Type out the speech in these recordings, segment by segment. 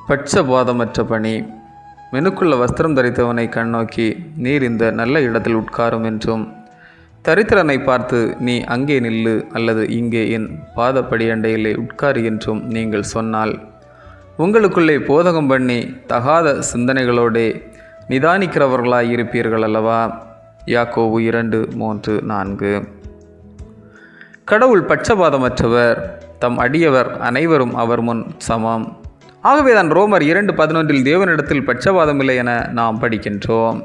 பட்சபாதமற்ற பணி. மெனுக்குள்ள வஸ்திரம் தரித்தவனை கண்ணோக்கி, நீர் இந்த நல்ல இடத்தில் உட்காரும் என்றும், தரித்திரனை பார்த்து, நீ அங்கே நில்லு அல்லது இங்கே என் பாதப்படியண்டையிலே உட்காரு என்றும் நீங்கள் சொன்னால், உங்களுக்குள்ளே போதகம் பண்ணி தகாத சிந்தனைகளோடே நிதானிக்கிறவர்களாய் இருப்பீர்கள் அல்லவா? யாக்கோபு 2:3-4. கடவுள் பட்சபாதமற்றவர். தம் அடியவர் அனைவரும் அவர் முன் சமம். ஆகவேதான் ரோமர் 2:11 தேவனிடத்தில் பட்சபாதமில்லை என நாம் படிக்கின்றோம்.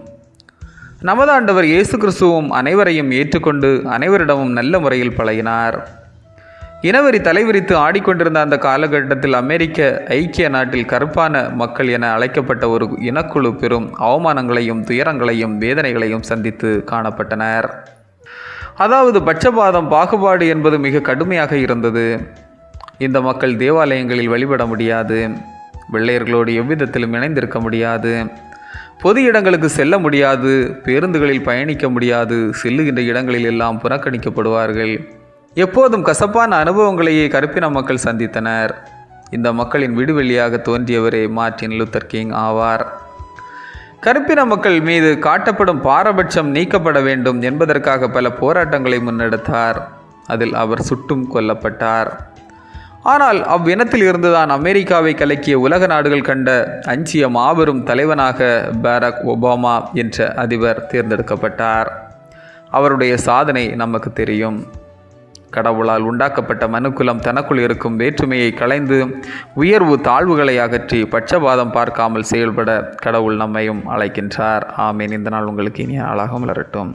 நமது ஆண்டவர் இயேசு கிறிஸ்துவும் அனைவரையும் ஏற்றுக்கொண்டு அனைவரிடமும் நல்ல முறையில் பழகினார். இனவெறி தலைவிரித்து ஆடிக்கொண்டிருந்த அந்த காலகட்டத்தில் அமெரிக்க ஐக்கிய நாட்டில் கருப்பான மக்கள் என அழைக்கப்பட்ட ஒரு இனக்குழு பெரும் அவமானங்களையும் துயரங்களையும் வேதனைகளையும் சந்தித்து காணப்பட்டனர். அதாவது பட்சபாதம், பாகுபாடு என்பது மிக கடுமையாக இருந்தது. இந்த மக்கள் தேவாலயங்களில் வழிபட முடியாது, வெள்ளையர்களோடு எவ்விதத்திலும் இணைந்திருக்க முடியாது, பொது இடங்களுக்கு செல்ல முடியாது, பேருந்துகளில் பயணிக்க முடியாது, செல்லுகின்ற இடங்களில் எல்லாம் புறக்கணிக்கப்படுவார்கள். எப்போதும் கசப்பான அனுபவங்களையே கருப்பின மக்கள் சந்தித்தனர். இந்த மக்களின் விடுவெளியாக தோன்றியவரே மார்ட்டின் லூத்தர் கிங் ஆவார். கருப்பின மக்கள் மீது காட்டப்படும் பாரபட்சம் நீக்கப்பட வேண்டும் என்பதற்காக பல போராட்டங்களை முன்னெடுத்தார். அதில் அவர் சுட்டும் கொல்லப்பட்டார். ஆனால் அவ்வினத்தில் இருந்துதான் அமெரிக்காவை கலக்கிய உலக நாடுகள் கண்ட அஞ்சிய மாபெரும் தலைவனாக பாரக் ஒபாமா என்ற அதிபர் தேர்ந்தெடுக்கப்பட்டார். அவருடைய சாதனை நமக்கு தெரியும். கடவுளால் உண்டாக்கப்பட்ட மனுக்குலம் தனக்குள் இருக்கும் வேற்றுமையை களைந்து உயர்வு தாழ்வுகளை அகற்றி பட்சபாதம் பார்க்காமல் செயல்பட கடவுள் நம்மையும் அழைக்கின்றார். ஆமீன். இந்த நாள் உங்களுக்கு இனிய நாளாக மலரட்டும்.